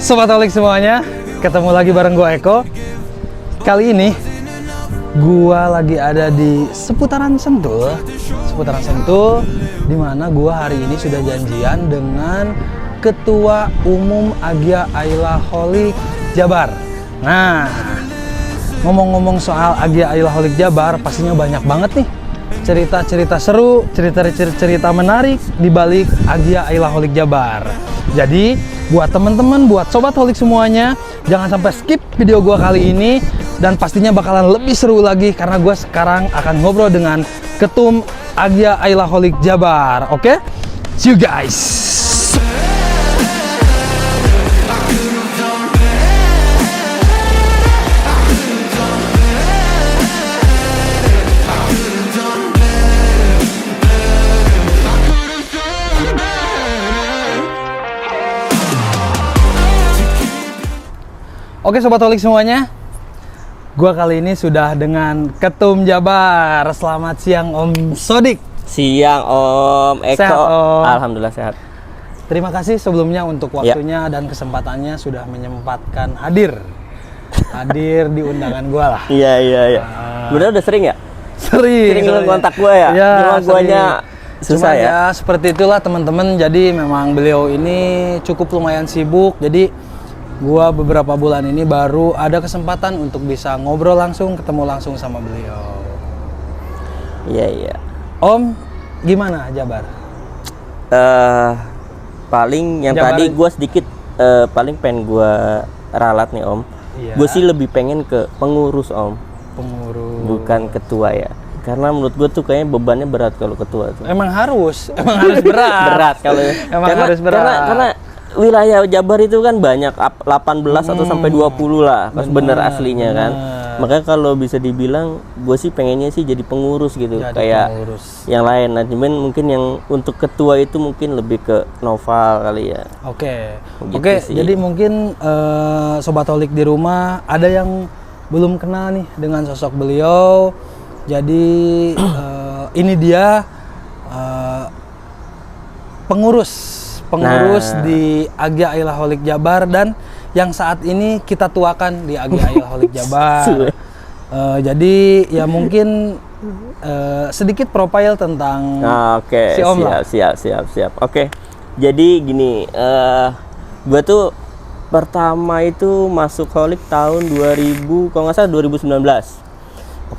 Sobat Holik semuanya, ketemu lagi bareng gue Eko. Kali ini gue lagi ada di seputaran Sentul. Dimana gue hari ini sudah janjian dengan Ketua Umum Agya Ayla Holik Jabar. Nah, ngomong-ngomong soal Agya Ayla Holik Jabar, pastinya banyak banget nih cerita-cerita seru, cerita-cerita menarik di balik Agya Ayla Holik Jabar. Jadi, buat teman-teman, buat sobat holik semuanya, jangan sampai skip video gua kali ini, dan pastinya bakalan lebih seru lagi karena gua sekarang akan ngobrol dengan Ketum Agya Ayla Holik Jabar. Oke? See you guys. Oke Sobat Holik semuanya, gua kali ini sudah dengan Ketum Jabar. Selamat siang Om Sodik. Siang Om Eko. Sehat, Om. Alhamdulillah sehat. Terima kasih sebelumnya untuk waktunya dan kesempatannya sudah menyempatkan hadir di undangan gua lah. Iya. Bener udah sering ya? Sering kontak gua ya? Cuma guanya susah ya? Seperti itulah teman-teman. Jadi memang beliau ini cukup lumayan sibuk. Jadi gua beberapa bulan ini baru ada kesempatan untuk bisa ngobrol langsung, ketemu langsung sama beliau. Iya. Om, gimana Jabar? Paling yang Jabar. tadi gua sedikit paling pengen gua ralat nih Om. Iya. Gue sih lebih pengen ke pengurus Om. Pengurus. Bukan ketua ya. Karena menurut gue tuh kayaknya bebannya berat kalau ketua tuh. Emang harus berat. Berat kalau harus berat. Karena wilayah Jabar itu kan banyak 18 atau sampai 20 lah pas bener aslinya kan. Makanya kalau bisa dibilang gue sih pengennya sih jadi pengurus gitu, kayak pengurus yang lain. Nah, cuman mungkin yang untuk ketua itu mungkin lebih ke Noval kali ya. Oke, jadi mungkin Sobat Holik di rumah ada yang belum kenal nih dengan sosok beliau. Jadi ini dia pengurus di Agya Ayla Holik Jabar, dan yang saat ini kita tuakan di Agya Ayla Holik Jabar. Jadi ya mungkin sedikit profil tentang si Om lah. Siap. Oke. Jadi gini, gue tuh pertama itu masuk Holik tahun 2000, kalau nggak salah 2019.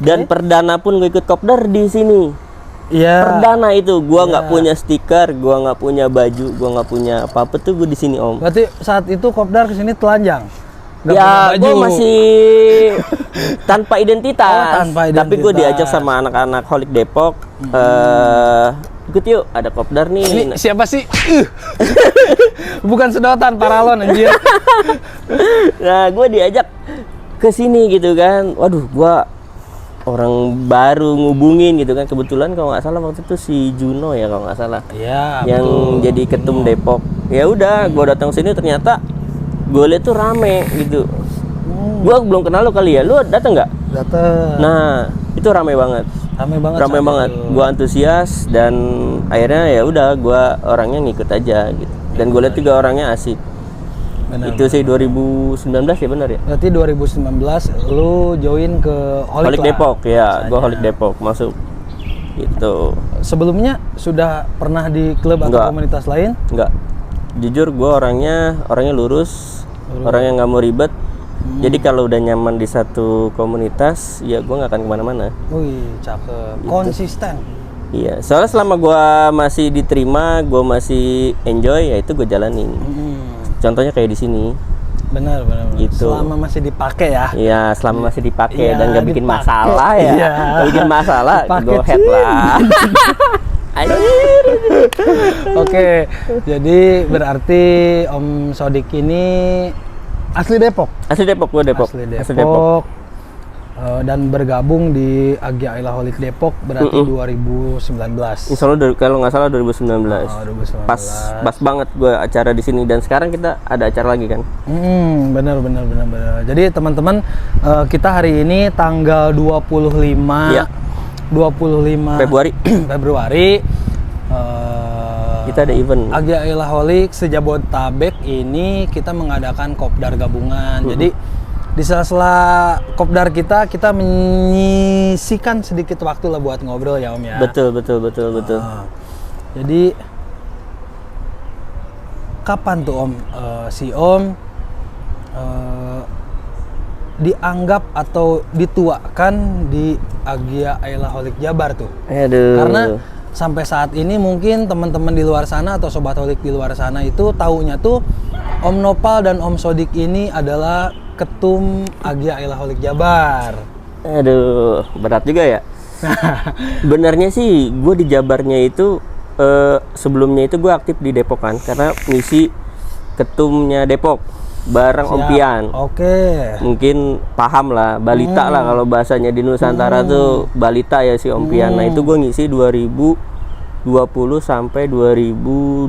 Dan perdana pun gue ikut kopdar di sini. Iya. Perdana itu gua nggak punya stiker, gua nggak punya baju, gua nggak punya apa-apa tuh gue di sini Om. Berarti saat itu kopdar kesini telanjang? Ya, gue masih tanpa identitas. Tapi gue diajak sama anak-anak Holik Depok. Ikut yuk, ada kopdar nih. Ini siapa sih? Bukan sedotan, paralon anjir. Nah, gue diajak ke sini gitu kan. Waduh, gua orang baru ngubungin gitu kan, kebetulan kalau nggak salah waktu itu si Juno ya kalau nggak salah, yang betul, jadi ketum Depok. Ya udah, gue datang sini ternyata gue lihat tuh rame gitu. Gue belum kenal lo kali ya, lo datang nggak? Datang. Nah itu rame banget. Gue antusias dan akhirnya ya udah gue orangnya ngikut aja gitu. Dan gue lihat juga orangnya asik. Benar, itu sih 2019 ya, benar ya? Berarti 2019 lu join ke Holik Depok ya, gue Holik Depok masuk itu. Sebelumnya sudah pernah di klub atau komunitas lain? Enggak, jujur gue orangnya lurus. Orang yang nggak mau ribet. Jadi kalau udah nyaman di satu komunitas, ya gue nggak akan kemana-mana. Wih, cakep, gitu. Konsisten. Iya, soalnya selama gue masih diterima, gue masih enjoy, ya itu gue jalanin. Contohnya kayak di sini. Benar. Gitu. Selama masih dipakai ya. Iya, selama masih dipakai dan nggak bikin masalah ya. Nggak bikin masalah, go ahead lah. Oke, jadi berarti Om Sodik ini asli Depok. Asli Depok. Dan bergabung di Agya Ayla Holik Depok berarti 2019. Insya Allah kalau nggak salah 2019. 2019. Pas banget gue acara di sini, dan sekarang kita ada acara lagi kan. Benar. Jadi teman-teman, kita hari ini tanggal 25 Februari kita ada event. Agya Ilaholic sejabodetabek ini kita mengadakan kopdar gabungan. Jadi di sela-sela kopdar kita menyisikan sedikit waktu lah buat ngobrol ya Om ya. Betul. Jadi kapan tuh Om si Om dianggap atau dituakan di Agya Ilaholic Jabar tuh? Aduh. Karena sampai saat ini mungkin teman-teman di luar sana atau sobat holik di luar sana itu taunya tuh Om Nopal dan Om Sodik ini adalah ketum Agya Ilaholic Jabar. Aduh, berat juga ya. Benarnya sih gue di Jabarnya itu sebelumnya itu gue aktif di Depok kan, karena ngisi ketumnya Depok bareng Om Pian. Oke. Mungkin paham lah, balita lah kalau bahasanya di Nusantara tuh balita ya si Om Pian. Nah itu gue ngisi 2020 sampai 2022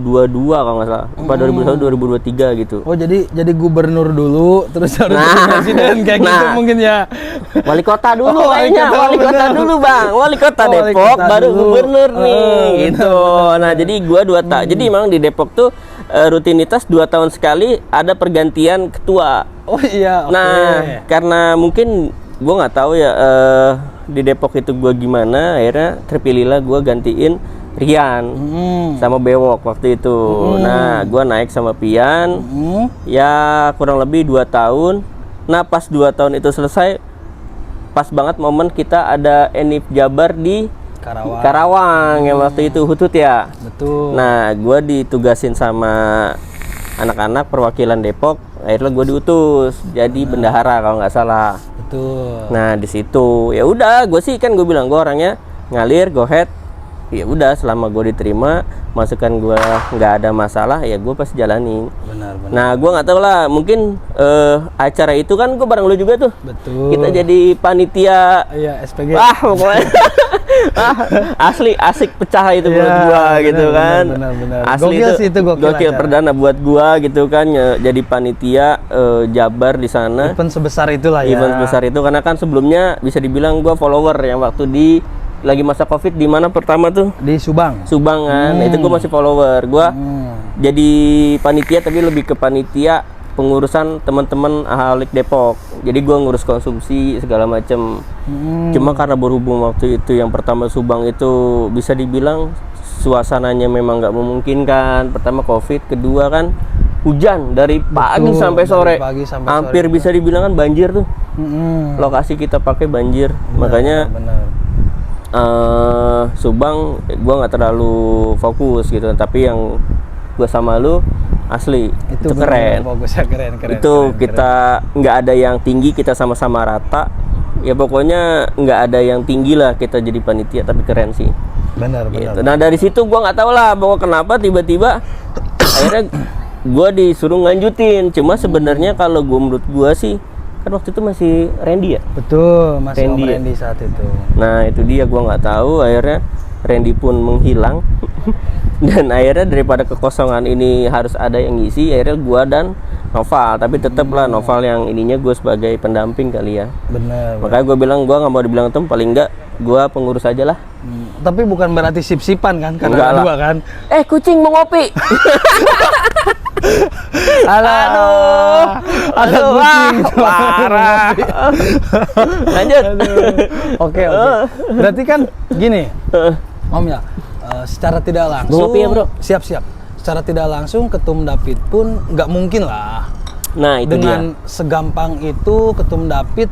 kalau nggak salah, 2021 2023 gitu. Oh jadi gubernur dulu terus harus presiden kayak gitu mungkin ya. Wali kota dulu kayaknya, wali kota dulu Bang, wali kota Depok baru dulu. Gubernur nih gitu. Nah jadi gua jadi memang di Depok tuh rutinitas 2 tahun sekali ada pergantian ketua. Oh iya. Nah karena mungkin gua nggak tahu ya di Depok itu gua gimana, akhirnya terpilihlah gua gantiin Rian sama Bewok waktu itu. Nah gua naik sama Pian ya kurang lebih 2 tahun. Nah pas 2 tahun itu selesai, pas banget momen kita ada Enif Jabar di Karawang yang waktu itu Hutut ya. Betul. Nah gue ditugasin sama anak-anak perwakilan Depok, akhirnya gue diutus jadi bendahara kalau nggak salah. Betul. Nah di situ ya udah gue sih kan gue bilang gue orangnya ngalir, go ahead. Ya udah selama gue diterima, masukan gue nggak ada masalah, ya gue pasti jalani. Benar. Nah gue nggak tahu lah, mungkin acara itu kan gue bareng lu juga tuh. Betul. Kita jadi panitia. Iya SPG. Pokoknya asli asik pecah itu buat gua gitu kan. Benar. Asli gokil sih itu gokil perdana buat gua gitu kan, jadi panitia Jabar di sana. Event sebesar itulah ya. Event sebesar itu karena kan sebelumnya bisa dibilang gua follower yang waktu lagi masa Covid di mana pertama tuh? Di Subang kan. Nah, itu gua masih follower. Gua jadi panitia tapi lebih ke panitia pengurusan teman-teman Ahalik Depok. Jadi gua ngurus konsumsi segala macam. Cuma karena berhubung waktu itu yang pertama Subang itu bisa dibilang suasananya memang nggak memungkinkan. Pertama Covid, kedua kan hujan dari pagi sampai sore. Hampir bisa dibilang kan banjir tuh. Lokasi kita pakai banjir. Makanya Subang gua nggak terlalu fokus gitu. Tapi yang gua sama lu asli itu keren. Fokusnya keren. Itu kita nggak ada yang tinggi, kita sama-sama rata. Ya pokoknya nggak ada yang tinggi lah, kita jadi panitia, tapi keren sih. Benar. Nah dari situ gua nggak tahu lah bahwa kenapa tiba-tiba akhirnya gua disuruh nganjutin. Cuma sebenarnya kalau gua menurut gua sih kan waktu itu masih Randy ya. Betul, masih Randy saat itu. Nah itu dia, gua nggak tahu, akhirnya Randy pun menghilang. Dan akhirnya daripada kekosongan ini harus ada yang ngisi, akhirnya gua dan Noval. Tapi tetaplah Noval yang ininya gue sebagai pendamping kali ya. Bener. Makanya gue bilang gue nggak mau dibilang tem, paling enggak gue pengurus aja lah. Tapi bukan berarti sip-sipan kan? Karena enggak dua kan. Kucing mau ngopi. Aduh, ada kucing parah. Lanjut. Oke. Berarti kan gini, Om ya. Secara tidak langsung, ngopi ya bro? Siap. Secara tidak langsung Ketum Dapit pun nggak mungkin lah. Nah itu dengan dia. Segampang itu Ketum Dapit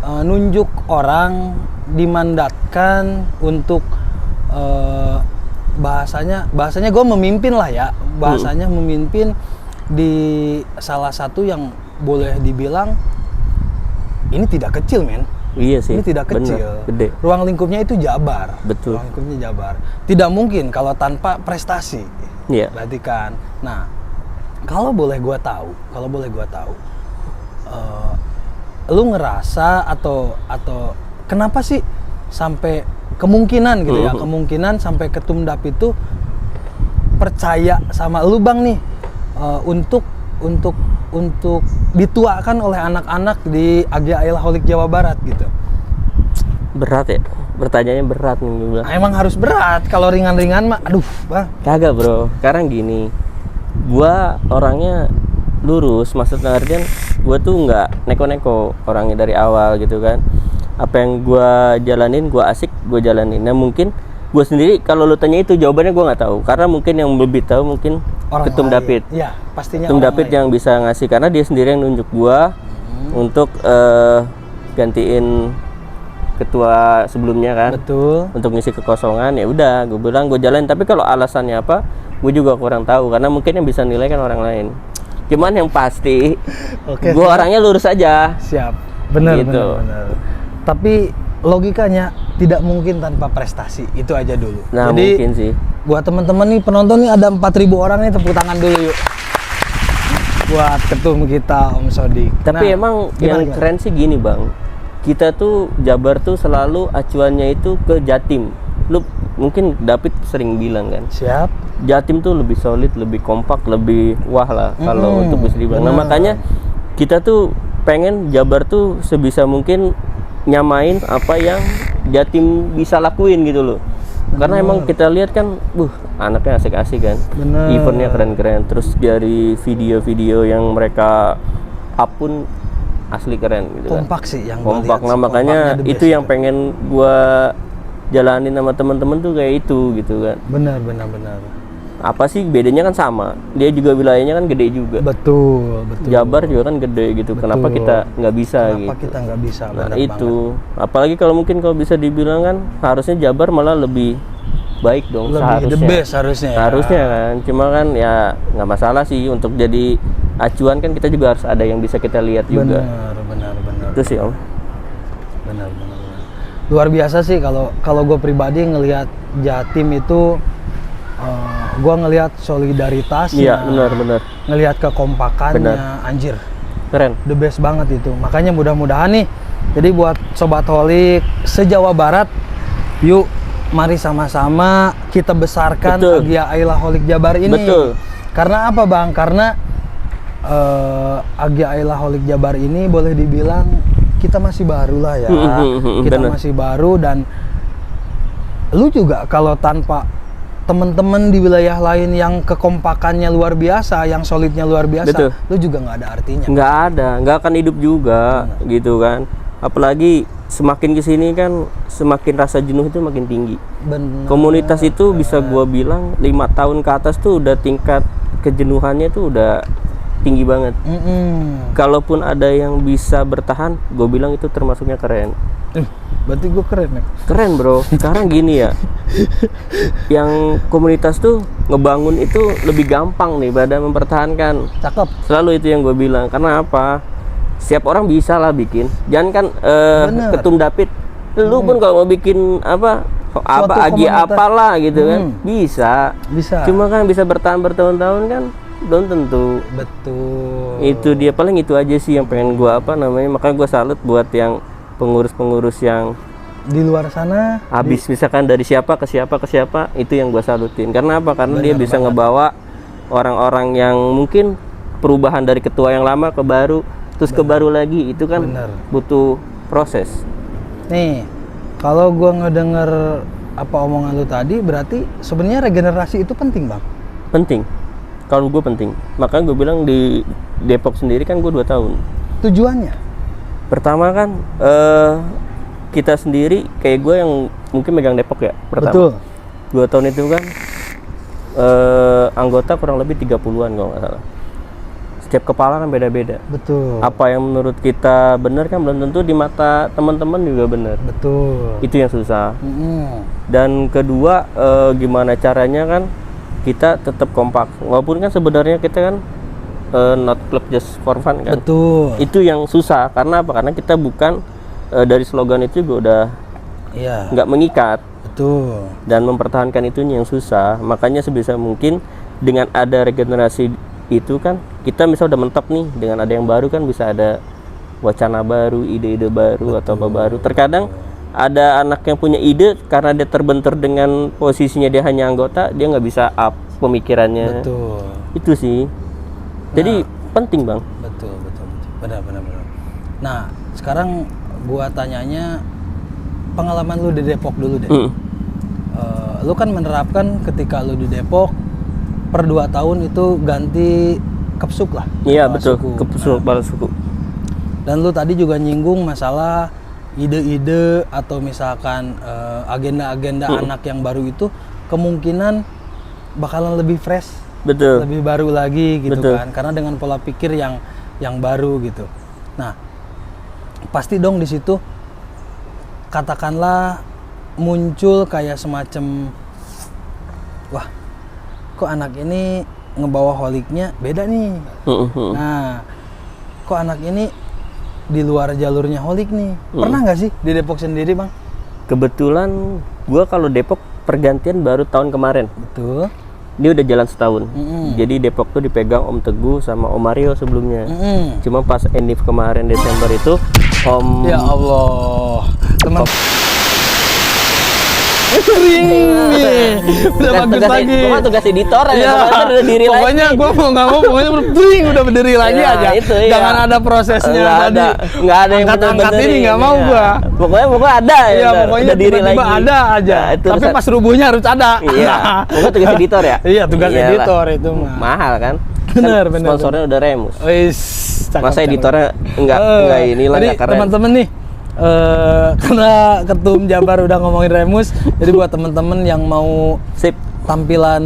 nunjuk orang, dimandatkan untuk bahasanya gue memimpin lah ya, bahasanya memimpin di salah satu yang boleh dibilang ini tidak kecil men. Iya sih. Ini tidak kecil. Gede. Ruang lingkupnya itu Jabar. Betul. Ruang lingkupnya Jabar. Tidak mungkin kalau tanpa prestasi. Iya. Berarti kan. Nah, kalau boleh gua tahu, lu ngerasa atau kenapa sih sampai kemungkinan gitu ya, kemungkinan sampai Ketum Dapit itu percaya sama lu Bang nih untuk dituakan oleh anak-anak di Agya Ilaholic Jawa Barat gitu. Berat ya? pertanyaannya berat nih gue bilang. Emang harus berat. Kalau ringan-ringan mah, aduh, bang. Kagak bro, sekarang gini, gua orangnya lurus, maksudnya artian gua tuh nggak neko-neko orangnya dari awal gitu kan. Apa yang gua jalanin, gua asik, gua jalanin. Nah mungkin gua sendiri kalau lu tanya itu jawabannya gua nggak tahu, karena mungkin yang lebih tahu mungkin Orang Ketum lain. David. Iya, pastinya Ketum orang David lain. yang bisa ngasih, karena dia sendiri yang nunjuk gua untuk gantiin ketua sebelumnya kan. Betul. Untuk ngisi kekosongan. Ya udah, gue bilang gue jalanin. Tapi kalau alasannya apa, gue juga kurang tahu, karena mungkin yang bisa nilai kan orang lain. Cuman yang pasti Oke, gue orangnya lurus aja. Siap. Benar, Gitu. benar. Tapi logikanya tidak mungkin tanpa prestasi. Itu aja dulu. Nah Jadi mungkin sih. buat teman-teman nih penonton nih ada 4.000 orang nih, tepuk tangan dulu yuk. Buat ketum kita Om Sodik. Tapi Nah, emang gimana, yang gimana? keren sih gini bang, kita tuh Jabar tuh selalu acuannya itu ke Jatim. Lu mungkin David sering bilang kan, Siap. Jatim tuh lebih solid, lebih kompak, lebih wah lah kalau untuk bisa dibilang. Nah benar. makanya kita tuh pengen Jabar tuh sebisa mungkin nyamain apa yang Jatim bisa lakuin gitu loh. Karena emang kita lihat kan, anaknya asik-asik kan, Bener. eventnya keren-keren. Terus dari video-video yang mereka up pun asli keren gitu kan. Kompak sih yang gua Kompak. lihat Nah sih. makanya Kompaknya the itu best yang pengen gua jalanin sama temen-temen tuh kayak itu gitu kan. benar. Apa sih bedanya kan sama, dia juga wilayahnya kan gede juga. Betul. Jabar juga kan gede gitu. Kenapa Betul. kita nggak bisa Kenapa gitu? kita nggak bisa? Nah Benar itu, apalagi kalau mungkin kalau bisa dibilang kan harusnya Jabar malah lebih baik dong. Lebih seharusnya. the best harusnya ya. Harusnya kan, cuma kan ya nggak masalah sih, untuk jadi acuan kan kita juga harus ada yang bisa kita lihat juga. Benar. Itu sih om. Benar. Luar biasa sih kalau gue pribadi ngelihat Jatim itu, gue ngelihat solidaritasnya. Iya benar. Ngelihat kekompakannya, Benar. anjir, Keren. the best banget itu. Makanya mudah-mudahan nih, jadi buat Sobat Holik se-Jawa Barat, yuk mari sama-sama kita besarkan Betul. Agia Ayla Holik Jabar ini. Betul. Karena apa bang? Karena Agia Ayla Holik Jabar ini boleh dibilang kita masih baru lah ya. Kita Bener. masih baru, dan lu juga kalau tanpa temen-temen di wilayah lain yang kekompakannya luar biasa, yang solidnya luar biasa, Betul. lu juga nggak ada artinya. Nggak akan hidup juga gitu kan. Apalagi semakin kesini kan semakin rasa jenuh itu makin tinggi. Bener. Komunitas itu bisa gua bilang 5 tahun ke atas tuh udah tingkat kejenuhannya tuh udah tinggi banget. Kalaupun ada yang bisa bertahan, gue bilang itu termasuknya keren. Berarti gue keren ya? Keren bro. Sekarang gini ya, yang komunitas tuh ngebangun itu lebih gampang nih pada mempertahankan. Cakep. Selalu itu yang gue bilang. Karena apa? Setiap orang bisa lah bikin. Jangan kan Bener. Ketum David, lu pun kalau mau bikin apa agi komunitas. apalah gitu kan, bisa. Bisa. Cuma kan bisa bertahan bertahun-tahun kan belum tentu. Betul. Itu dia, paling itu aja sih yang pengen gua makanya gua salut buat yang pengurus-pengurus yang Di luar sana habis misalkan dari siapa ke siapa itu yang gua salutin. Karena apa? Karena dia bisa ngebawa orang-orang yang mungkin perubahan dari ketua yang lama ke baru, terus ke baru lagi, itu kan butuh proses. nih, kalau gua ngedenger apa omongan lu tadi, berarti sebenarnya regenerasi itu penting, Bang. Penting. Kalau gue penting. Makanya gue bilang di Depok sendiri kan gue 2 tahun. Tujuannya? Pertama kan kita sendiri, kayak gue yang mungkin megang Depok ya pertama. Betul. 2 tahun itu kan anggota kurang lebih 30-an kalau nggak salah. Setiap kepala kan beda-beda. Betul. Apa yang menurut kita benar kan belum tentu di mata teman-teman juga benar. Betul. Itu yang susah. Mm-mm. Dan kedua, gimana caranya kan kita tetap kompak. Walaupun kan sebenarnya kita kan not club just for fun kan. Betul. Itu yang susah. Karena apa? Karena kita bukan dari slogan itu juga udah Iya. nggak mengikat. Betul. Dan mempertahankan itunya yang susah. Makanya sebisa mungkin dengan ada regenerasi itu kan, kita misal udah mentok nih, dengan ada yang baru kan bisa ada wacana baru, ide-ide baru. Betul. Atau apa baru. Terkadang ada anak yang punya ide, karena dia terbentur dengan posisinya dia hanya anggota, dia nggak bisa up pemikirannya. Betul. Itu sih. Jadi penting bang. Betul. Benar. Nah, sekarang gua tanyanya, pengalaman lu di Depok dulu deh. Lu kan menerapkan ketika lu di Depok per 2 tahun itu ganti kepsuk lah. Iya betul, kepsuk kepala suku. Dan lu tadi juga nyinggung masalah ide-ide atau misalkan agenda-agenda anak yang baru itu kemungkinan bakalan lebih fresh, betul, lebih baru lagi gitu betul. kan, karena dengan pola pikir yang baru gitu. Nah, pasti dong di situ katakanlah muncul kayak semacam, wah kok anak ini ngebawa holiknya beda nih. Nah, kok anak ini di luar jalurnya holik nih. Pernah nggak sih di Depok sendiri, Bang? Kebetulan gua kalau Depok pergantian baru tahun kemarin. Betul. Dia udah jalan setahun. Jadi Depok tuh dipegang Om Teguh sama Om Mario sebelumnya. Cuma pas Enif kemarin Desember itu Om, ya Allah, teman sering nih, udah bagus lagi. Gua tugas editor aja, ya, udah diri lagi. Pokoknya gue mau nggak mau, pokoknya udah berdiri lagi Ya, aja. itu, iya. Jangan ada prosesnya tadi. Nggak ada yang angkat ini nggak mau gue. Pokoknya ada ya. Iya, pokoknya udah diri tiba-tiba lagi. ada aja. Nah, itu tapi pas rubuhnya harus ada. Iya. Pokoknya tugas editor ya. Iya, tugas Iyalah. editor itu mah. Mahal kan? Bener, kan bener. Sponsornya udah Remus. Wis, Masa editornya enggak inilah jadi enggak keren. teman-teman nih, karena Ketum Jabar udah ngomongin Remus, jadi buat teman-teman yang mau Sip. tampilan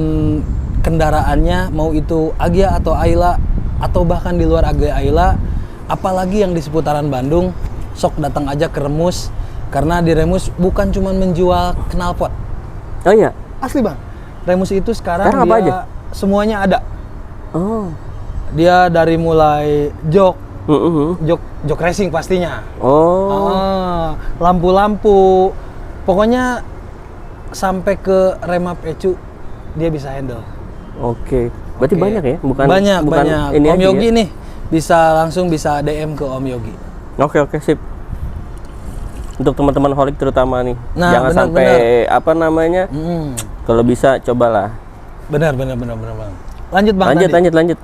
kendaraannya, mau itu Agya atau Ayla atau bahkan di luar Agya Ayla, apalagi yang di seputaran Bandung, sok datang aja ke Remus, karena di Remus bukan cuma menjual knalpot. Oh iya. Asli, Bang. Remus itu sekarang apa dia aja? semuanya ada. Oh. Dia dari mulai jok Jok racing pastinya. Oh. Lampu-lampu. Pokoknya sampai ke remap ecu dia bisa handle. Oke. Berarti banyak ya? Bukan banyak. Ini Om aja Yogi ya? nih langsung bisa DM ke Om Yogi. Oke, sip. Untuk teman-teman holik terutama nih. Nah, jangan sampai apa namanya? Kalau bisa cobalah. Benar Bang. Lanjut Bang. Lanjut.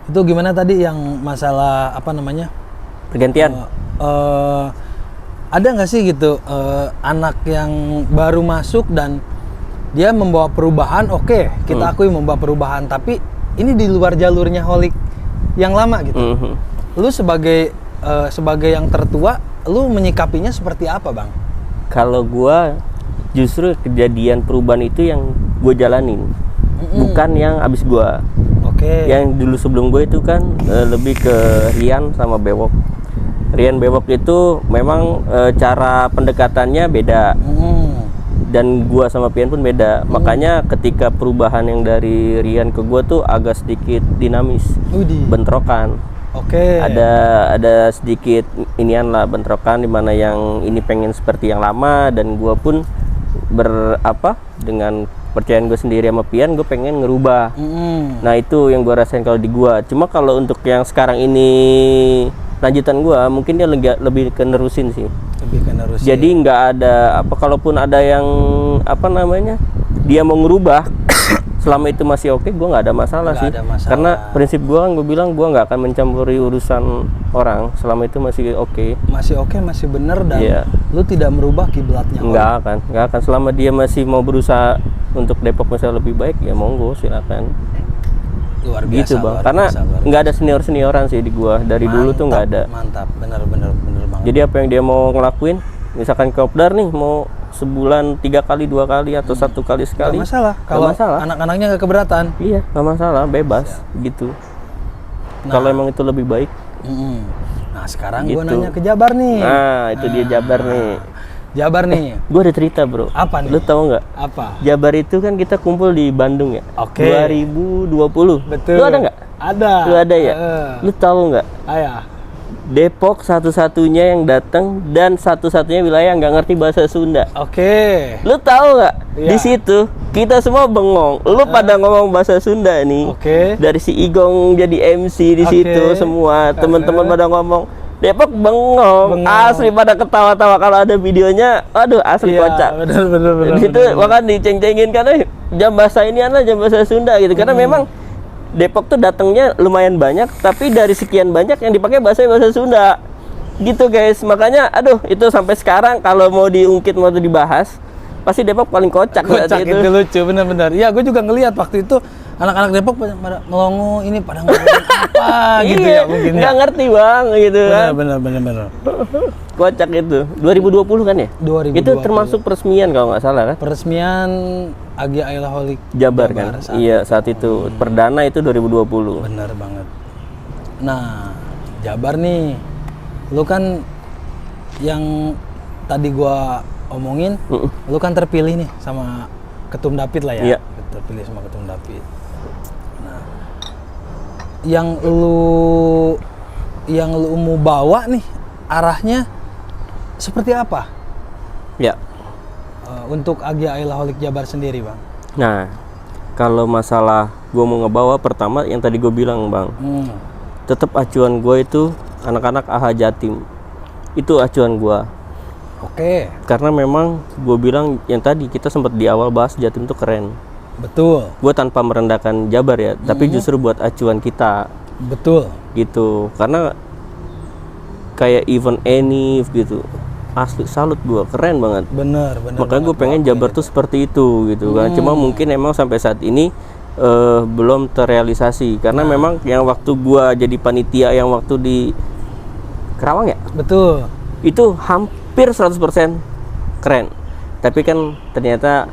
Itu gimana tadi yang masalah apa namanya? Pergantian. Ada nggak sih gitu anak yang baru masuk dan dia membawa perubahan? Oke, kita akui membawa perubahan, tapi ini di luar jalurnya holik yang lama gitu. Lu sebagai yang tertua, lu menyikapinya seperti apa, Bang? Kalau gua justru kejadian perubahan itu yang gue jalanin, bukan yang abis gua. Oke. Yang dulu sebelum gue itu kan lebih ke Rian sama Bewok. Rian Bewok itu memang cara pendekatannya beda. Dan gua sama Pian pun beda. Makanya ketika perubahan yang dari Rian ke gua tuh agak sedikit dinamis. Bentrokan. Oke. Ada sedikit inian lah, bentrokan di mana yang ini pengen seperti yang lama dan gua pun dengan percayaan gue sendiri sama Pian, gue pengen ngerubah. Nah itu yang gue rasain kalau di gue. Cuma kalau untuk yang sekarang ini lanjutan gue, mungkin dia lebih ke nerusin sih. Jadi nggak ada kalaupun ada yang dia mau ngerubah, selama itu masih oke, gue nggak ada masalah sih. Karena prinsip gue kan, gue bilang gue nggak akan mencampuri urusan orang selama itu masih oke. Masih bener dan lu tidak merubah kiblatnya. Nggak akan selama dia masih mau berusaha untuk Depok misalnya lebih baik, ya monggo silakan. Luar biasa. Gitu Bang, karena nggak ada senioran sih di gua dari dulu tuh nggak ada. Mantap, bener banget. Jadi apa yang dia mau ngelakuin, misalkan ke Kopdar nih mau sebulan 3 kali, 2 kali atau 1 kali sekali, nggak masalah. Kalau anak-anaknya nggak keberatan, iya nggak masalah, bebas gitu. Kalau emang itu lebih baik. Nah sekarang Gitu. gue nanya ke Jabar nih. Nah itu dia Jabar nih. Gue ada cerita bro. Apa nih? Lu tahu nggak? Apa? Jabar itu kan kita kumpul di Bandung ya. Oke. 2020. Betul. Lu ada nggak? Ada. Lu ada ya? Lu tahu nggak? Ayah. Depok satu-satunya yang datang dan satu-satunya wilayah yang nggak ngerti bahasa Sunda. Oke. Lu tahu nggak? Iya. Di situ kita semua bengong. Lu pada ngomong bahasa Sunda nih. Oke. Dari si Igong jadi MC di situ semua teman-teman pada ngomong. Depok bengong. Asli pada ketawa-tawa kalau ada videonya. Aduh asli kocak. Bener. Di situ bahkan diceng-cengin karena jam bahasa ini adalah jam bahasa Sunda gitu. Karena memang Depok tuh datangnya lumayan banyak, tapi dari sekian banyak yang dipakai bahasa Sunda. Gitu guys, makanya aduh itu sampai sekarang kalau mau diungkit mau dibahas pasti Depok paling kocak. Kocak itu lucu, benar-benar. Ya gue juga ngelihat waktu itu anak-anak Depok pada melongo ini pada ngomongin apa gitu ya mungkin ya. Nggak ngerti bang gitu kan. Benar. Kocak itu. 2020 kan ya? 2020. Itu termasuk peresmian kalau nggak salah kan? Peresmian Agya Aylaholik Jabar kan? Iya saat itu. Perdana itu 2020. Benar banget. Nah, Jabar nih, lu kan yang tadi gua omongin, lu kan terpilih nih sama Ketum Dapit lah ya. Iya. Terpilih sama Ketum Dapit. Nah, yang lu mau bawa nih arahnya seperti apa? Ya. Untuk Agya Aylaholik Jabar sendiri, Bang. Nah, kalau masalah gua mau ngebawa pertama yang tadi gue bilang, Bang. Tetap acuan gue itu anak-anak AH Jatim. Itu acuan gue. Oke. Karena memang gue bilang yang tadi kita sempat di awal bahas Jatim itu keren. Betul. Gue tanpa merendahkan Jabar ya, tapi justru buat acuan kita. Betul. Gitu. Karena kayak event Enif gitu. Asli salut gue, keren banget. Bener. Makanya gue pengen Jabar tuh seperti itu gitu kan. Cuma mungkin emang sampai saat ini belum terrealisasi karena memang yang waktu gua jadi panitia yang waktu di Kerawang ya, betul, itu hampir 100% keren, tapi kan ternyata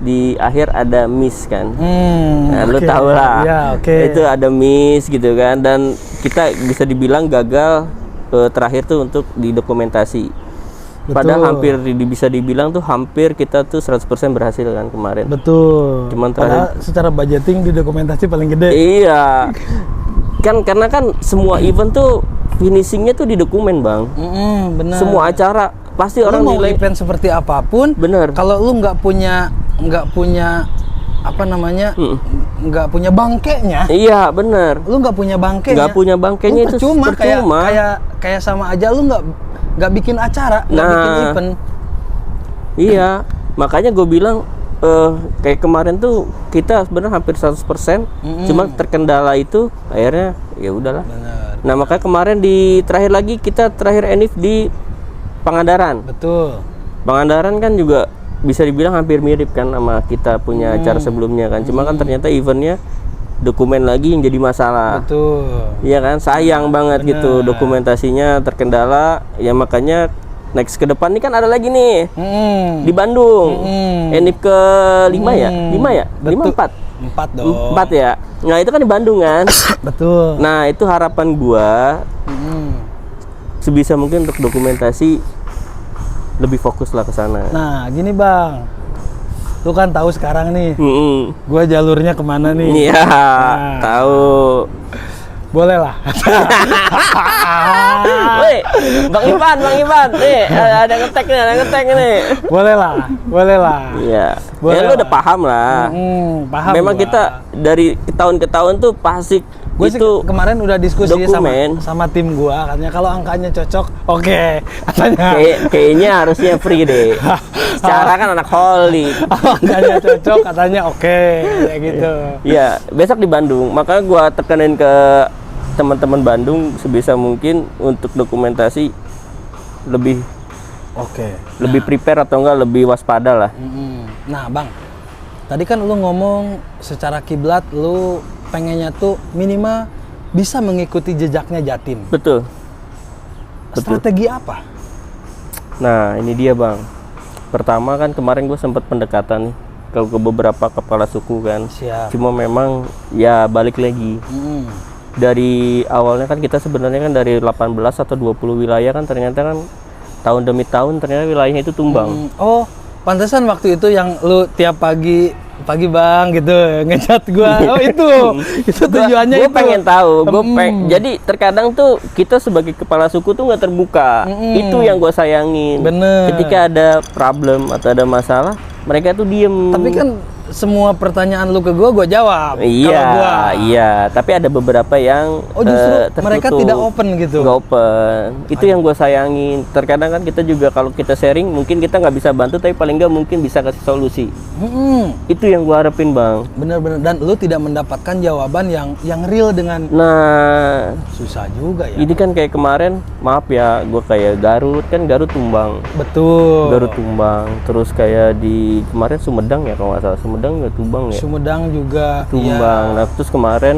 di akhir ada miss kan. Nah, lu tau lah ya, itu ada miss gitu kan, dan kita bisa dibilang gagal terakhir tuh untuk di dokumentasi. Padahal hampir bisa dibilang tuh hampir kita tuh 100% berhasil kan kemarin. Betul. Cuman padahal secara budgeting di dokumentasi paling gede. Iya. Kan karena kan semua event tuh finishingnya tuh di dokumen, Bang. Benar. Semua acara pasti orang mau nilai event seperti apapun. Bener. Kalau lu nggak punya apa namanya, nggak punya bangkainya. Iya, bener. Lu nggak punya bangkainya. Nggak punya bangkainya itu percuma. percuma. Kayak sama aja lu nggak bikin acara, nggak bikin event. Iya, makanya gue bilang kayak kemarin tuh kita sebenarnya hampir 100%, cuma terkendala itu akhirnya ya udahlah. Nah, makanya kemarin di terakhir lagi kita terakhir Enif di Pangandaran. Betul. Pangandaran kan juga bisa dibilang hampir mirip kan sama kita punya acara sebelumnya kan. Cuma kan ternyata eventnya dokumen lagi yang jadi masalah. Betul. Iya kan, sayang banget gitu dokumentasinya terkendala. Ya makanya next ke depan nih kan ada lagi nih di Bandung. Enif ke 5 ya? 5 ya? 5 4? 4 dong. 4 ya? Nah itu kan di Bandung kan. Betul. Nah itu harapan gua sebisa mungkin untuk dokumentasi lebih fokus lah ke sana. Nah gini Bang, lu kan tahu sekarang nih, gua jalurnya kemana nih? Iya, tahu. Boleh lah. Woi, Bang Ivan, nih ada ngetek nih. Boleh lah. Iya. Boleh Ya lu udah paham lah. Paham. Memang kita dari tahun ke tahun tuh pasti gue sih kemarin udah diskusi sama tim gua, katanya kalau angkanya cocok, oke. Katanya. Kayaknya harusnya free deh. Secara kan anak holy. Angkanya cocok, katanya oke, kayak gitu. Iya, besok di Bandung. Makanya gua tekanin ke teman-teman Bandung sebisa mungkin untuk dokumentasi lebih lebih prepare atau enggak lebih waspada lah. Nah, Bang. Tadi kan lu ngomong secara kiblat lu pengennya tuh minimal bisa mengikuti jejaknya Jatim. Betul. Strategi apa? Nah, ini dia Bang. Pertama kan kemarin gue sempat pendekatan nih ke beberapa kepala suku kan. Siap. Cuma memang ya balik lagi. Dari awalnya kan kita sebenarnya kan dari 18 atau 20 wilayah kan ternyata kan tahun demi tahun ternyata wilayahnya itu tumbang. Oh, pantesan waktu itu yang lu tiap pagi Bang gitu ngechat gua. Oh itu tujuannya. Gue pengen tahu. Jadi terkadang tuh kita sebagai kepala suku tuh nggak terbuka. Itu yang gue sayangin. Bener. Ketika ada problem atau ada masalah, mereka tuh diem. Tapi kan semua pertanyaan lu ke gua jawab. Iya, Kalau gua. iya. Tapi ada beberapa yang justru tertutup. mereka tidak open gitu. Nggak open. Itu yang gue sayangin. Terkadang kan kita juga kalau kita sharing mungkin kita nggak bisa bantu, tapi paling nggak mungkin bisa kasih solusi. Itu yang gue harapin, Bang. Bener-bener. Dan lu tidak mendapatkan jawaban yang real dengan. Nah, Susah juga ya. ini kan kayak kemarin, maaf ya, gue kayak Garut tumbang. Betul. Garut tumbang. Terus kayak di kemarin Sumedang ya, kalau nggak salah Sumedang nggak tumbang ya. Sumedang juga. Tumbang. Iya. Nah, terus kemarin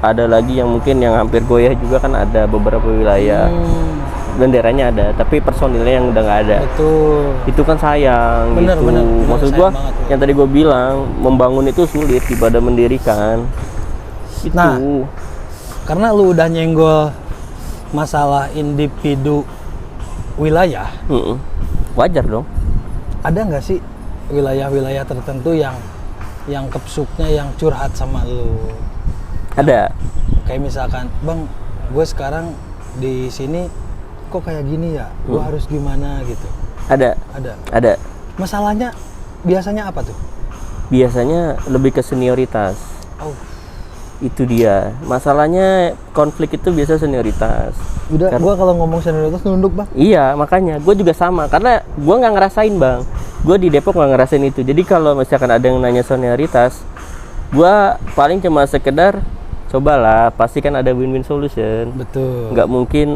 ada lagi yang mungkin yang hampir goyah juga kan, ada beberapa wilayah. Benderanya ada, tapi personilnya yang udah nggak ada. Betul. Itu kan sayang. Bener, gitu. bener, Maksud sayang gua banget, ya. yang tadi gua bilang, membangun itu sulit daripada mendirikan. Itu. Nah, karena lu udah nyenggol masalah individu wilayah, Wajar dong. ada nggak sih wilayah-wilayah tertentu yang kepsuknya yang curhat sama lu? Ada. Kayak misalkan, Bang, gue sekarang di sini kok kayak gini ya, gue harus gimana gitu. Ada. Masalahnya biasanya apa tuh? Biasanya lebih ke senioritas. Oh, Itu dia. Masalahnya konflik itu biasa senioritas. udah, gue kalau ngomong senioritas nunduk, Bang. Iya, makanya gue juga sama, karena gue nggak ngerasain, Bang. Gue di Depok nggak ngerasain itu. Jadi kalau misalkan ada yang nanya senioritas, gue paling cuma sekedar cobalah, pasti kan ada win-win solution. Betul. Nggak mungkin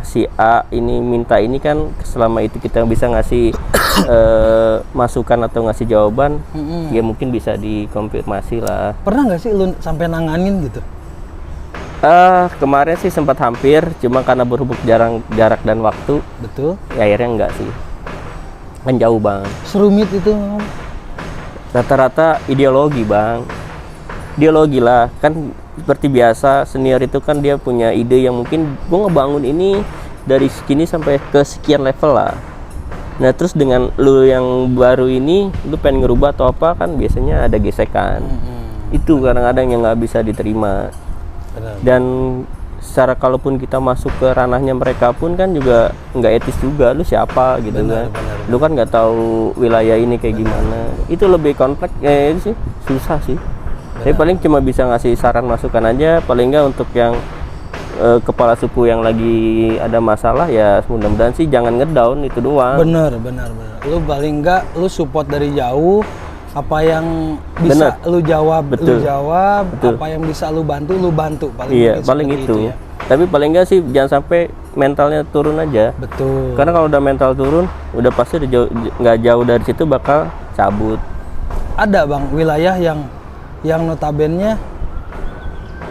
si A ini minta ini kan, selama itu kita bisa ngasih masukan atau ngasih jawaban, ya mungkin bisa dikonfirmasi lah. Pernah nggak sih lu sampai nanganin gitu? Kemarin sih sempat hampir, cuma karena berhubung jarak dan waktu, Betul. ya akhirnya enggak sih. Kan jauh, Bang. Serumit itu. Rata-rata ideologi, Bang. Ideologi lah, kan seperti biasa senior itu kan dia punya ide yang mungkin gue ngebangun ini dari segini sampai ke sekian level lah. Nah, terus dengan lu yang baru ini, lu pengen ngerubah atau apa, kan biasanya ada gesekan. Itu kadang-kadang yang nggak bisa diterima. Benar. Dan secara kalaupun kita masuk ke ranahnya mereka pun kan juga nggak etis juga. Lu siapa gitu Benar, kan. benar. Lu kan nggak tahu wilayah ini kayak gimana. Itu lebih kompleks itu sih, susah sih. Saya paling cuma bisa ngasih saran masukan aja, paling nggak untuk yang kepala suku yang lagi ada masalah, ya mudah-mudahan sih jangan ngedown, itu doang. Bener. Lu paling nggak lu support dari jauh, apa yang bisa lu jawab, Betul. apa yang bisa lu bantu paling. Iya, mungkin paling seperti itu. ya. Tapi paling nggak sih jangan sampai mentalnya turun aja. Betul. Karena kalau udah mental turun, udah pasti nggak jauh dari situ bakal cabut. Ada, Bang, wilayah yang notabene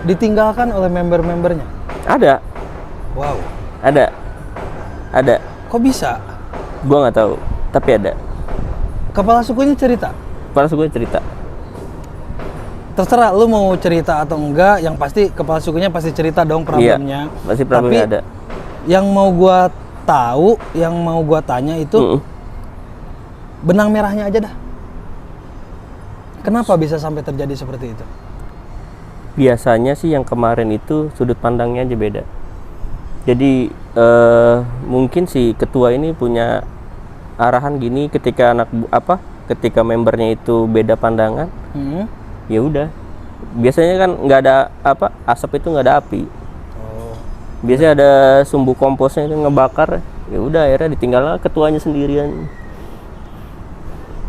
ditinggalkan oleh member-membernya. Ada, Wow. ada. Kok bisa? Gua nggak tahu, tapi ada. Kepala sukunya cerita. Kepala suku cerita. Terserah lu mau cerita atau enggak, yang pasti kepala sukunya pasti cerita dong problemnya. Iya, pasti problemnya Tapi ada. yang mau gua tahu, yang mau gua tanya itu benang merahnya aja dah. Kenapa bisa sampai terjadi seperti itu? Biasanya sih yang kemarin itu sudut pandangnya aja beda. Jadi mungkin si ketua ini punya arahan gini, ketika ketika membernya itu beda pandangan, ya udah. Biasanya kan nggak ada asap itu nggak ada api. Biasanya ada sumbu komposnya itu ngebakar, ya udah akhirnya ditinggal ketuanya sendirian.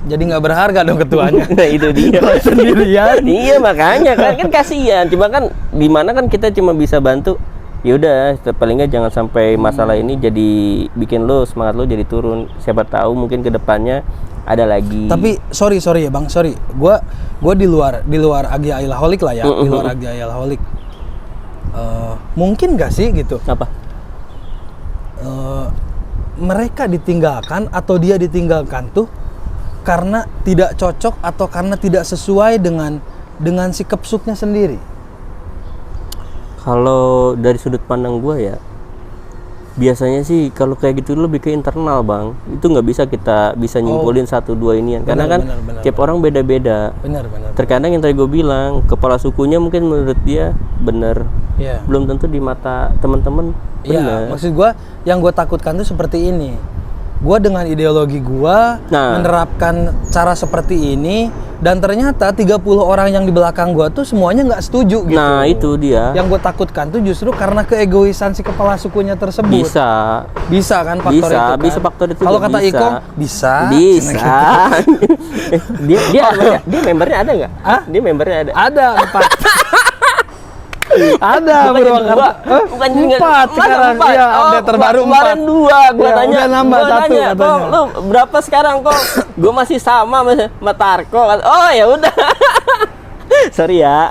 Jadi nggak berharga dong ketuanya. Nah itu dia. Sendirian. Iya makanya kan kasihan. Cuma kan di mana kan kita cuma bisa bantu. Ya udah, paling nggak jangan sampai masalah ini jadi bikin lo semangat lo jadi turun. Siapa tahu mungkin kedepannya ada lagi. Tapi sorry ya Bang, sorry. Gua di luar Agia Ilaholic lah ya, di luar Agia Ilaholic. Mungkin nggak sih gitu? Apa? Mereka ditinggalkan atau dia ditinggalkan tuh karena tidak cocok atau karena tidak sesuai dengan si kepsuknya sendiri. Kalau dari sudut pandang gua ya, biasanya sih kalau kayak gitu lebih ke internal, Bang. Itu nggak bisa kita nyimpulin satu dua ini karena kan tiap orang beda-beda. Benar. Terkadang yang tadi gue bilang, kepala sukunya mungkin menurut dia benar, belum tentu di mata teman-teman Iya, benar. maksud gue yang gue takutkan tuh seperti ini. gua dengan ideologi gua menerapkan cara seperti ini, dan ternyata 30 orang yang di belakang gua tuh semuanya nggak setuju gitu. Nah, itu dia. Yang gue takutkan tuh justru karena keegoisan si kepala sukunya tersebut. Bisa kan faktor itu kan? Bisa faktor itu. Kalau kata Iko bisa. Dia membernya ada nggak? Dia membernya ada. Ada 4. Ada Purwakarta. Bukan 4 sekarang. Iya, update terbaru 4. Kemarin 2, gua tanya. Udah nambah 1 katanya. Kok lu berapa sekarang kok? Gua masih sama Tarko. Oh, ya udah. Sorry ya.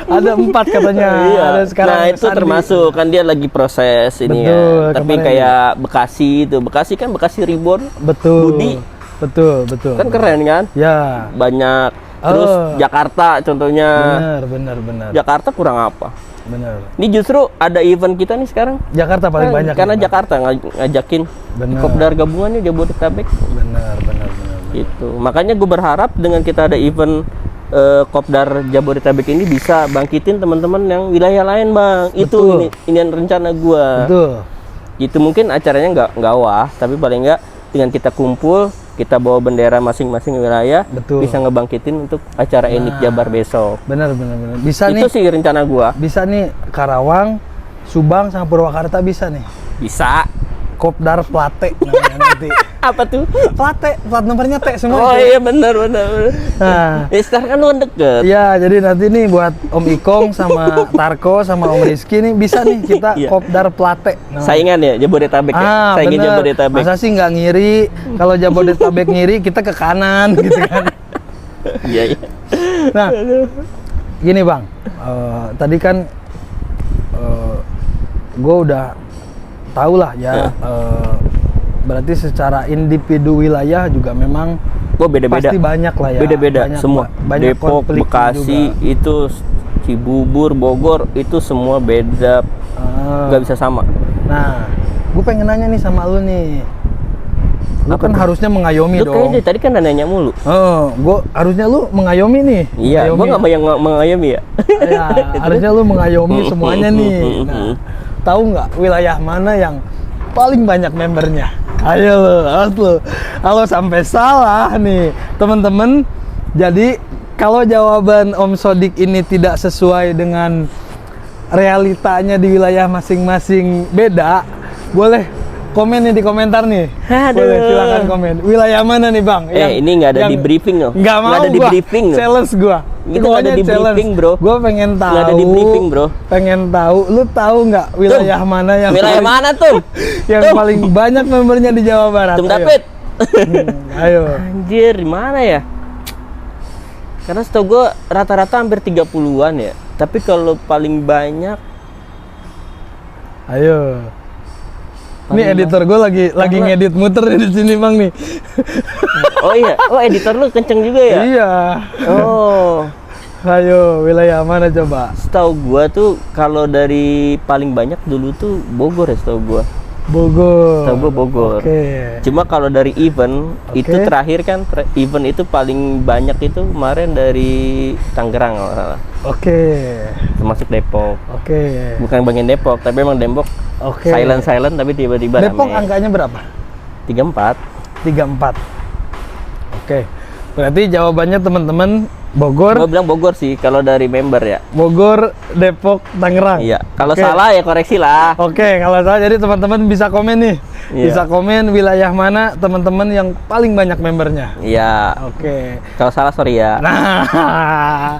Ada 4 katanya. Iya. Ada sekarang. Nah, itu Sandi. termasuk kan dia lagi proses ini ya. Tapi kayak Bekasi itu. Bekasi kan Bekasi Reborn. Betul. Budi. Betul. Kan keren kan? Ya. Banyak. Terus Jakarta contohnya. Benar. Jakarta kurang apa? Benar. Ini justru ada event kita nih sekarang. Jakarta paling banyak. Karena Jakarta ngajakin Kopdar gabungan nih Jabodetabek. Benar. Itu. Makanya gue berharap dengan kita ada event Kopdar Jabodetabek ini bisa bangkitin teman-teman yang wilayah lain, Bang. Betul. Itu ini rencana gue. Betul. Itu mungkin acaranya nggak wah, tapi paling nggak dengan kita kumpul, kita bawa bendera masing-masing wilayah, bisa ngebangkitin untuk acara Enik Jabar besok. Benar. Bisa itu nih. Itu sih rencana gua. Bisa nih Karawang, Subang sama Purwakarta bisa nih. Bisa. Kopdar Plate namanya nanti. Apa tuh? Plate, plat nomornya T semua. Oh iya benar. Nah, sekarang kan lu deket. Iya, jadi nanti nih buat Om Ikong sama Tarko sama Om Rizky nih bisa nih kita Kopdar Plate. Saingan ya Jabodetabek ya. Saingin bener. Jabodetabek. Masa sih nggak ngiri? Kalau Jabodetabek ngiri kita ke kanan gitu kan. Iya. Nah, gini Bang, tadi kan gue udah tahu lah ya. Berarti secara individu wilayah juga memang beda-beda. Pasti banyak lah ya. Beda-beda semua. Banyak Depok, Bekasi juga. Itu Cibubur, Bogor itu semua beda. Nggak bisa sama. Nah, gue pengen nanya nih sama lu nih. Lu kan harusnya mengayomi dong. Kayaknya tadi kan nanya mulu. Gue harusnya lu mengayomi nih. Iya, gue nggak mau yang mengayomi ya. Ya, harusnya lu mengayomi semuanya nih. Nah, tahu nggak wilayah mana yang paling banyak membernya? Ayo lo, awas lo. Kalau sampai salah nih, temen-temen. Jadi kalau jawaban Om Sodik ini tidak sesuai dengan realitanya di wilayah masing-masing beda, boleh komen nih di komentar nih. Boleh silakan komen. Wilayah mana nih Bang? Ini nggak ada di briefing loh. Nggak mau ada di briefing. Challenge gua. Itu nggak ada di briefing bro. Gua pengen tahu. Nggak ada di briefing bro. Pengen tahu. Lu tahu nggak wilayah mana yang wilayah mana tuh? yang paling banyak membernya di Jawa Barat? Tum David. Ayo. Anjir, di mana ya? Karena setahu gue rata-rata hampir 30-an ya. Tapi kalau paling banyak, ayo. Ini editor gue lagi ngedit muter di sini Bang nih. Oh iya, editor lu kenceng juga ya? Iya. Oh. Ayo, wilayah mana coba? Setahu gua tuh kalau dari paling banyak dulu tuh Bogor ya setahu gua. Bogor. Setahu gua Bogor. Oke. Cuma kalau dari event itu terakhir kan event itu paling banyak itu kemarin dari Tangerang kalau salah. Oke. Termasuk Depok. Oke. Bukan bagian Depok, tapi emang Depok. Oke. Silent tapi tiba-tiba Depok rame. angkanya berapa? 34. 34. Oke. Berarti jawabannya teman-teman Bogor. Gua bilang Bogor sih kalau dari member ya. Bogor, Depok, Tangerang. Iya. Kalau salah ya koreksi lah. Oke, kalau salah jadi teman-teman bisa komen nih. Iya. Bisa komen wilayah mana teman-teman yang paling banyak membernya. Iya. Oke. Kalau salah sorry ya. Nah.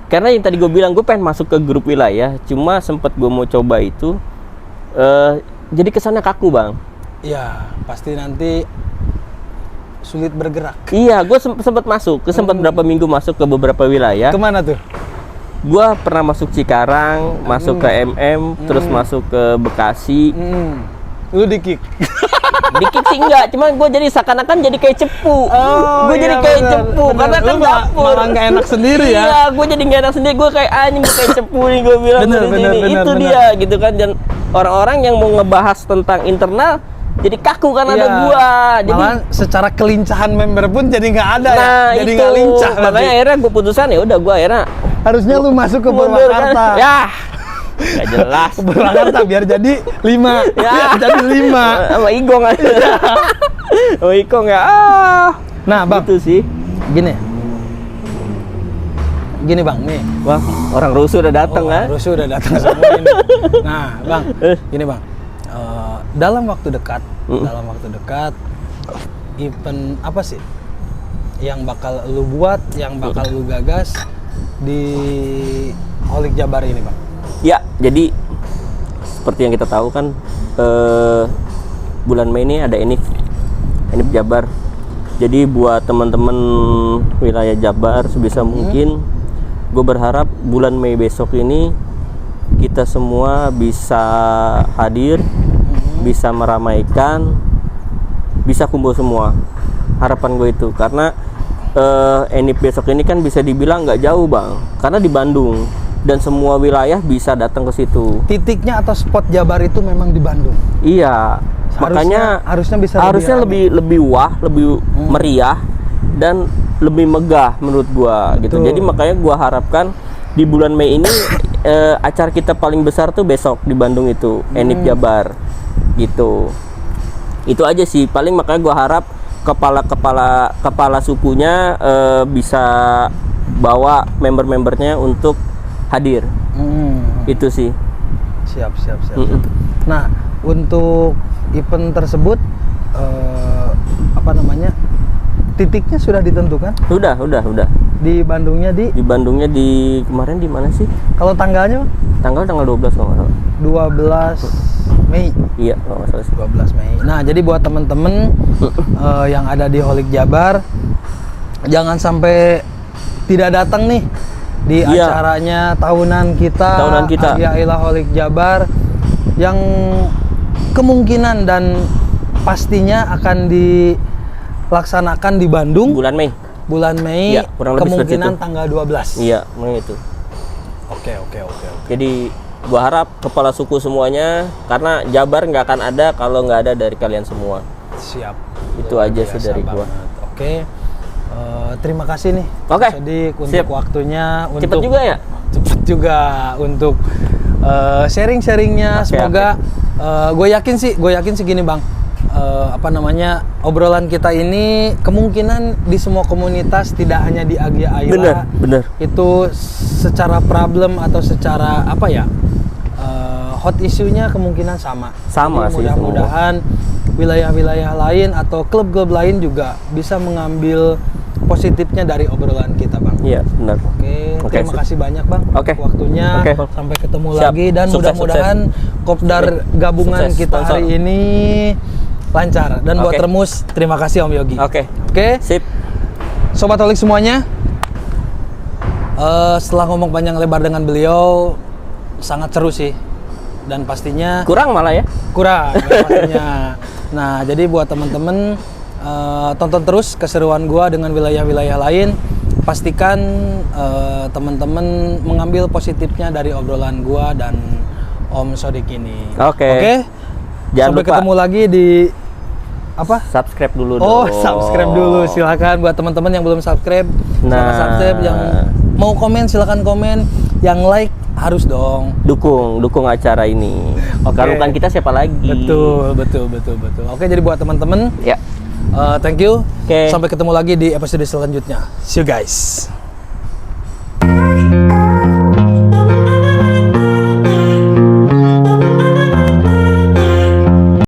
Karena yang tadi gue bilang gue pengen masuk ke grup wilayah, cuma sempet gue mau coba itu jadi kesannya kaku Bang. Iya, pasti nanti sulit bergerak. Iya, gue sempat masuk, berapa minggu masuk ke beberapa wilayah. Kemana tuh? Gue pernah masuk Cikarang, masuk ke terus masuk ke Bekasi. Lu di-kick? Di-kick sih enggak, cuma gue jadi seakan-akan jadi kayak cepu. Gue jadi kayak cepu, karena kan dapur. Malah nggak enak sendiri ya? Iya, gue jadi nggak enak sendiri. Gue kayak anjing, gue kayak cepu nih, gue bilang itu dia gitu kan. Dan orang-orang yang mau ngebahas tentang internal jadi kaku karena ada gua. Jadi malah secara kelincahan member pun jadi nggak ada ya. Jadi itu. nggak lincah. Makanya akhirnya gue putusan ya udah gua akhirnya harusnya lu masuk ke Purwakarta. Kan? Ya. Nggak jelas. Purwakarta biar jadi 5. Ya. Biar jadi 5. Sama Igong aja. Oh Igong ya. Nah, Bang, Itu sih. Gini Bang, nih. Wah, orang rusuh udah datang kan? Rusuh udah datang semua ini. Nah, Bang, gini Bang. Dalam waktu dekat, event apa sih yang bakal lu buat, yang bakal lu gagas di Holik Jabar ini, Bang? Ya, jadi seperti yang kita tahu kan bulan Mei ini ada Enif Jabar. Jadi buat teman-teman wilayah Jabar sebisa mungkin, gue berharap bulan Mei besok ini kita semua bisa hadir, bisa meramaikan, bisa kumpul semua. Harapan gue itu karena Enif besok ini kan bisa dibilang nggak jauh Bang, karena di Bandung dan semua wilayah bisa datang ke situ. Titiknya atau spot Jabar itu memang di Bandung. Iya, makanya harusnya lebih wah, lebih meriah dan lebih megah menurut gua gitu. Jadi makanya gua harapkan di bulan Mei ini acara kita paling besar tuh besok di Bandung itu, Enif Jabar gitu. Itu aja sih paling, makanya gua harap kepala sukunya bisa bawa member-membernya untuk hadir. Itu sih. Siap. Nah, untuk event tersebut titiknya sudah ditentukan? Udah. Di Bandungnya di kemarin di mana sih? Kalau tanggalnya, Bang? Tanggal 12 kalau nggak salah. 12 Mei. Iya, kalau nggak salah sih. 12 Mei. Nah, jadi buat temen-temen yang ada di Holik Jabar, jangan sampai tidak datang nih di acaranya tahunan kita. Agia Ailah Holik Jabar yang kemungkinan dan pastinya akan dilaksanakan di Bandung Bulan Mei. Iya, kemungkinan tanggal 12. Iya, itu. Oke. Jadi gua harap kepala suku semuanya, karena Jabar nggak akan ada kalau nggak ada dari kalian semua. Siap. Itu aja sih dari gua. Oke. Terima kasih nih, Oke. Sodik, untuk waktunya. Cepet juga ya? Cepet juga untuk sharing-sharingnya. Semoga gue yakin sih gini Bang. Obrolan kita ini kemungkinan di semua komunitas, tidak hanya di Agia Ailah. Bener. Itu secara problem atau secara hot isunya kemungkinan sama. Sama sih. Mudah-mudahan wilayah-wilayah lain atau klub-klub lain juga bisa mengambil positifnya dari obrolan kita, Bang. Iya, benar. Oke, terima kasih banyak, Bang. Waktunya. Sampai ketemu lagi dan mudah-mudahan kopdar gabungan kita hari ini lancar. Dan buat Remus, terima kasih Om Yogi. Oke. Sip. Sobat Holik semuanya, setelah ngomong panjang lebar dengan beliau, sangat seru sih. Dan pastinya kurang malah ya? Kurang pastinya. Nah, jadi buat teman-teman, tonton terus keseruan gua dengan wilayah-wilayah lain. Pastikan teman-teman mengambil positifnya dari obrolan gua dan Om Sodik ini. Oke. Sampai ketemu lagi di subscribe dulu dong. Subscribe dulu, silakan buat teman-teman yang belum subscribe. Silakan subscribe, yang mau komen silakan komen, yang like harus dong. Dukung acara ini. Kalau bukan kita siapa lagi? Betul. Oke, jadi buat teman-teman, thank you. Sampai ketemu lagi di episode selanjutnya. See you guys.